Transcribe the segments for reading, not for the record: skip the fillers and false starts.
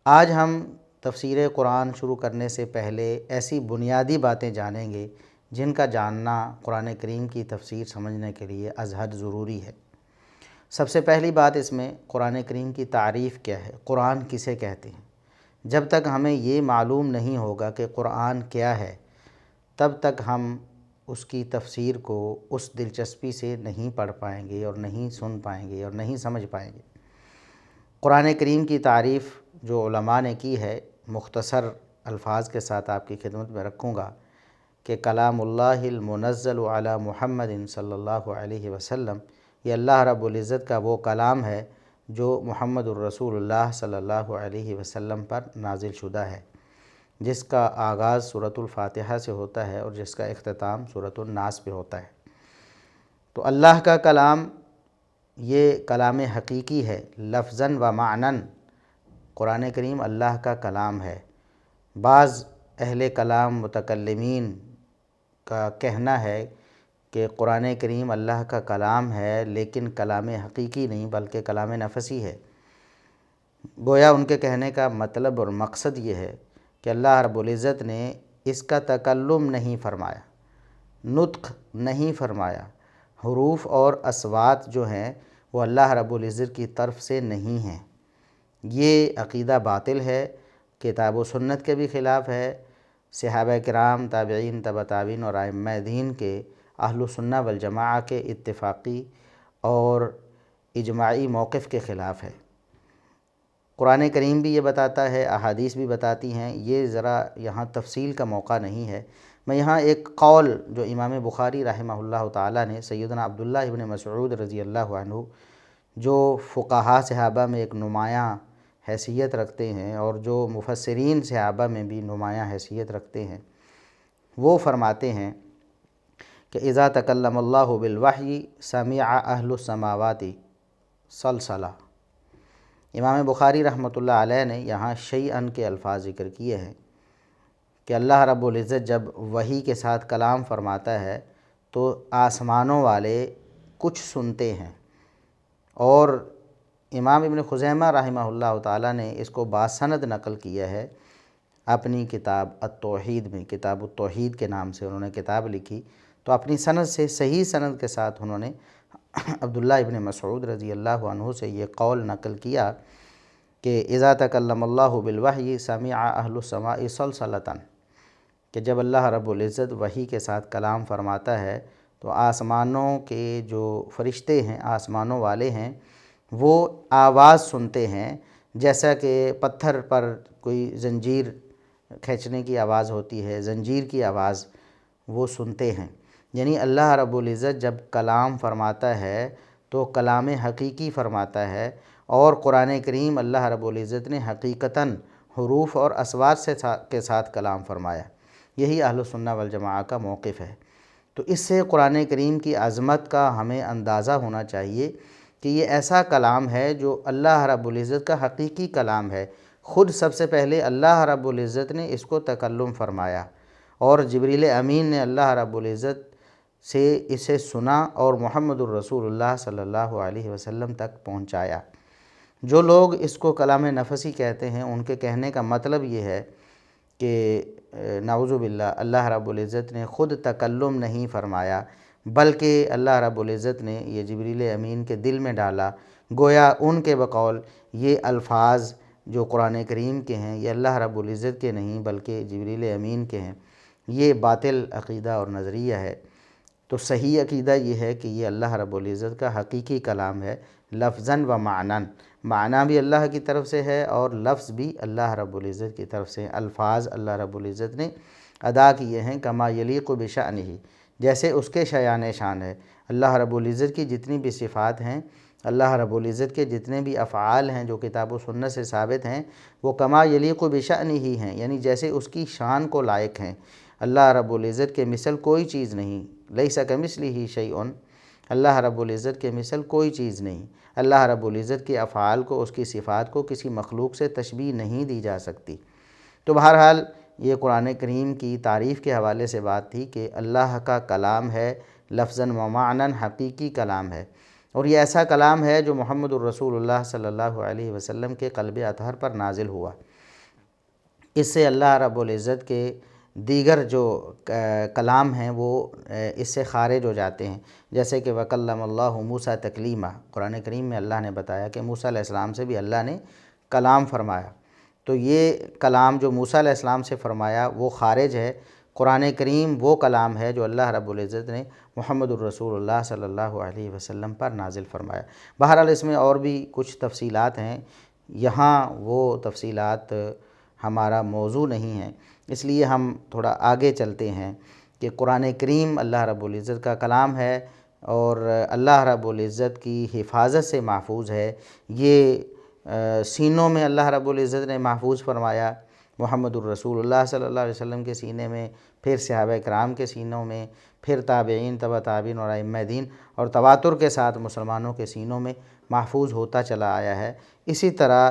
آج ہم تفسیر قرآن شروع کرنے سے پہلے ایسی بنیادی باتیں جانیں گے جن کا جاننا قرآن کریم کی تفسیر سمجھنے کے لیے از حد ضروری ہے۔ سب سے پہلی بات اس میں قرآن کریم کی تعریف کیا ہے، قرآن کسے کہتے ہیں۔ جب تک ہمیں یہ معلوم نہیں ہوگا کہ قرآن کیا ہے، تب تک ہم اس کی تفسیر کو اس دلچسپی سے نہیں پڑھ پائیں گے اور نہیں سن پائیں گے اور نہیں سمجھ پائیں گے۔ قرآن کریم کی تعریف جو علماء نے کی ہے، مختصر الفاظ کے ساتھ آپ کی خدمت میں رکھوں گا کہ کلام اللہ المنزل علی محمد صلی اللہ علیہ وسلم، یہ اللہ رب العزت کا وہ کلام ہے جو محمد الرسول اللہ صلی اللہ علیہ وسلم پر نازل شدہ ہے، جس کا آغاز سورۃ الفاتحہ سے ہوتا ہے اور جس کا اختتام سورۃ الناس پہ ہوتا ہے۔ تو اللہ کا کلام یہ کلام حقیقی ہے، لفظاً و معناً قرآن کریم اللہ کا کلام ہے۔ بعض اہل کلام متکلمین کا کہنا ہے کہ قرآن کریم اللہ کا کلام ہے لیکن کلام حقیقی نہیں بلکہ کلام نفسی ہے۔ گویا ان کے کہنے کا مطلب اور مقصد یہ ہے کہ اللہ رب العزت نے اس کا تکلم نہیں فرمایا، نطق نہیں فرمایا، حروف اور اصوات جو ہیں وہ اللہ رب العزت کی طرف سے نہیں ہیں۔ یہ عقیدہ باطل ہے، کتاب و سنت کے بھی خلاف ہے، صحابہ کرام، تابعین، تبع تابعین اور ائمہ دین کے اہل سنہ والجماعہ کے اتفاقی اور اجماعی موقف کے خلاف ہے۔ قرآن کریم بھی یہ بتاتا ہے، احادیث بھی بتاتی ہیں، یہ ذرا یہاں تفصیل کا موقع نہیں ہے۔ میں یہاں ایک قول جو امام بخاری رحمہ اللہ تعالیٰ نے سیدنا عبداللہ ابن مسعود رضی اللہ عنہ، جو فقہاء صحابہ میں ایک نمایاں حیثیت رکھتے ہیں اور جو مفسرین صحابہ میں بھی نمایاں حیثیت رکھتے ہیں، وہ فرماتے ہیں کہ اذا تکلم اللہ بالوحی سمع اہل السماوات سلسلہ۔ امام بخاری رحمۃ اللہ علیہ نے یہاں شیئن کے الفاظ ذکر کیے ہیں کہ اللہ رب العزت جب وحی کے ساتھ کلام فرماتا ہے تو آسمانوں والے کچھ سنتے ہیں، اور امام ابن خزیمہ رحمہ اللہ تعالیٰ نے اس کو باسند نقل کیا ہے اپنی کتاب التوحید میں، کتاب التوحید کے نام سے انہوں نے کتاب لکھی، تو اپنی سند سے صحیح سند کے ساتھ انہوں نے عبداللہ ابن مسعود رضی اللہ عنہ سے یہ قول نقل کیا کہ اذا تکلم اللہ بالوحی سمع اہل السماء سلسلۃ، کہ جب اللہ رب العزت وحی کے ساتھ کلام فرماتا ہے تو آسمانوں کے جو فرشتے ہیں، آسمانوں والے ہیں، وہ آواز سنتے ہیں، جیسا کہ پتھر پر کوئی زنجیر کھینچنے کی آواز ہوتی ہے، زنجیر کی آواز وہ سنتے ہیں۔ یعنی اللہ رب العزت جب کلام فرماتا ہے تو کلام حقیقی فرماتا ہے، اور قرآن کریم اللہ رب العزت نے حقیقتاً حروف اور اصوات کے ساتھ کلام فرمایا۔ یہی اہل سنہ والجماعہ کا موقف ہے۔ تو اس سے قرآن کریم کی عظمت کا ہمیں اندازہ ہونا چاہیے کہ یہ ایسا کلام ہے جو اللہ رب العزت کا حقیقی کلام ہے۔ خود سب سے پہلے اللہ رب العزت نے اس کو تکلم فرمایا، اور جبریل امین نے اللہ رب العزت سے اسے سنا اور محمد الرسول اللہ صلی اللہ علیہ وسلم تک پہنچایا۔ جو لوگ اس کو کلام نفسی کہتے ہیں، ان کے کہنے کا مطلب یہ ہے کہ نعوذ باللہ اللہ رب العزت نے خود تکلم نہیں فرمایا، بلکہ اللہ رب العزت نے یہ جبریل امین کے دل میں ڈالا۔ گویا ان کے بقول یہ الفاظ جو قرآن کریم کے ہیں یہ اللہ رب العزت کے نہیں بلکہ جبریل امین کے ہیں۔ یہ باطل عقیدہ اور نظریہ ہے۔ تو صحیح عقیدہ یہ ہے کہ یہ اللہ رب العزت کا حقیقی کلام ہے، لفظاً و معناً، معنی بھی اللہ کی طرف سے ہے اور لفظ بھی اللہ رب العزت کی طرف سے ہیں۔ الفاظ اللہ رب العزت نے ادا کیے ہیں کما یلیق بشأنہ، جیسے اس کے شایان شان ہے۔ اللہ رب العزت کی جتنی بھی صفات ہیں، اللہ رب العزت کے جتنے بھی افعال ہیں جو کتاب و سنت سے ثابت ہیں، وہ کما یلیق بشأنہ ہی ہیں، یعنی جیسے اس کی شان کو لائق ہیں۔ اللہ رب العزت کے مثل کوئی چیز نہیں، لیس کمثلہ شیء، اللہ رب العزت کے مثل کوئی چیز نہیں۔ اللہ رب العزت کے افعال کو، اس کی صفات کو کسی مخلوق سے تشبیہ نہیں دی جا سکتی۔ تو بہرحال یہ قرآن کریم کی تعریف کے حوالے سے بات تھی کہ اللہ کا کلام ہے، لفظاً و معناً حقیقی کلام ہے، اور یہ ایسا کلام ہے جو محمد الرسول اللہ صلی اللہ علیہ وسلم کے قلب اطہر پر نازل ہوا۔ اس سے اللہ رب العزت کے دیگر جو کلام ہیں وہ اس سے خارج ہو جاتے ہیں، جیسے کہ وَكَلَّمَ اللَّهُ مُوسَىٰ تَكْلِيمًا، قرآن کریم میں اللہ نے بتایا کہ موسیٰ علیہ السلام سے بھی اللہ نے کلام فرمایا۔ تو یہ کلام جو موسیٰ علیہ السلام سے فرمایا وہ خارج ہے۔ قرآن کریم وہ کلام ہے جو اللہ رب العزت نے محمد الرسول اللہ صلی اللہ علیہ وسلم پر نازل فرمایا۔ بہرحال اس میں اور بھی کچھ تفصیلات ہیں، یہاں وہ تفصیلات ہمارا موضوع نہیں ہے، اس لیے ہم تھوڑا آگے چلتے ہیں کہ قرآن کریم اللہ رب العزت کا کلام ہے اور اللہ رب العزت کی حفاظت سے محفوظ ہے۔ یہ سینوں میں اللہ رب العزت نے محفوظ فرمایا، محمد الرسول اللہ صلی اللہ علیہ وسلم کے سینے میں، پھر صحابہ کرام کے سینوں میں، پھر تابعین، تبع تابعین اور ائمہ دین، اور تواتر کے ساتھ مسلمانوں کے سینوں میں محفوظ ہوتا چلا آیا ہے۔ اسی طرح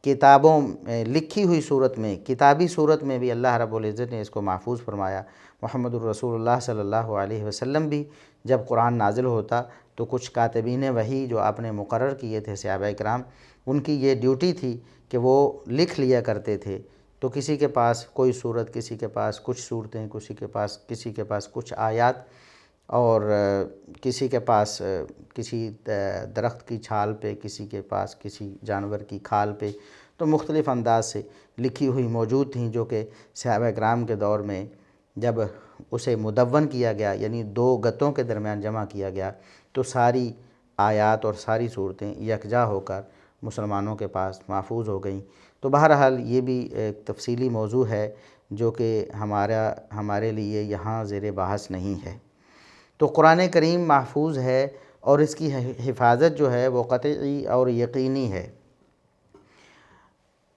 کتابوں لکھی ہوئی صورت میں، کتابی صورت میں بھی اللہ رب العزت نے اس کو محفوظ فرمایا۔ محمد الرسول اللہ صلی اللہ علیہ وسلم بھی جب قرآن نازل ہوتا تو کچھ کاتبین وحی جو آپ نے مقرر کیے تھے صحابہ کرام، ان کی یہ ڈیوٹی تھی کہ وہ لکھ لیا کرتے تھے۔ تو کسی کے پاس کوئی صورت، کسی کے پاس کچھ صورتیں، کسی کے پاس کچھ آیات، اور کسی کے پاس کسی درخت کی چھال پہ، کسی کے پاس کسی جانور کی کھال پہ، تو مختلف انداز سے لکھی ہوئی موجود تھیں، جو کہ صحابہ کرام کے دور میں جب اسے مدون کیا گیا، یعنی دو گتوں کے درمیان جمع کیا گیا، تو ساری آیات اور ساری صورتیں یکجا ہو کر مسلمانوں کے پاس محفوظ ہو گئیں۔ تو بہرحال یہ بھی ایک تفصیلی موضوع ہے جو کہ ہمارے لیے یہاں زیر بحث نہیں ہے۔ تو قرآن کریم محفوظ ہے اور اس کی حفاظت جو ہے وہ قطعی اور یقینی ہے۔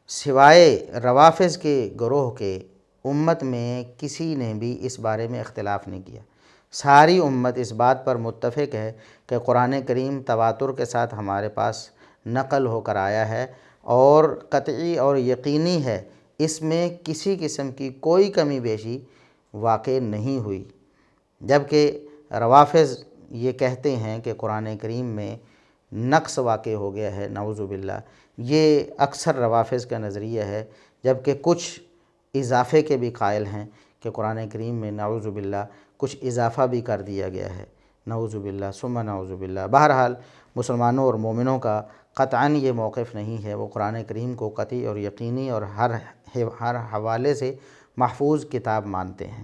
سوائے روافض کے گروہ کے امت میں کسی نے بھی اس بارے میں اختلاف نہیں کیا۔ ساری امت اس بات پر متفق ہے کہ قرآن کریم تواتر کے ساتھ ہمارے پاس نقل ہو کر آیا ہے اور قطعی اور یقینی ہے، اس میں کسی قسم کی کوئی کمی بیشی واقع نہیں ہوئی۔ جبکہ روافض یہ کہتے ہیں کہ قرآن کریم میں نقص واقع ہو گیا ہے، نعوذ باللہ۔ یہ اکثر روافض کا نظریہ ہے، جبکہ کچھ اضافے کے بھی قائل ہیں کہ قرآن کریم میں نعوذ باللہ کچھ اضافہ بھی کر دیا گیا ہے، نعوذ باللہ ثم نعوذ باللہ۔ بہرحال مسلمانوں اور مومنوں کا قطعاً یہ موقف نہیں ہے، وہ قرآن کریم کو قطعی اور یقینی اور ہر حوالے سے محفوظ کتاب مانتے ہیں۔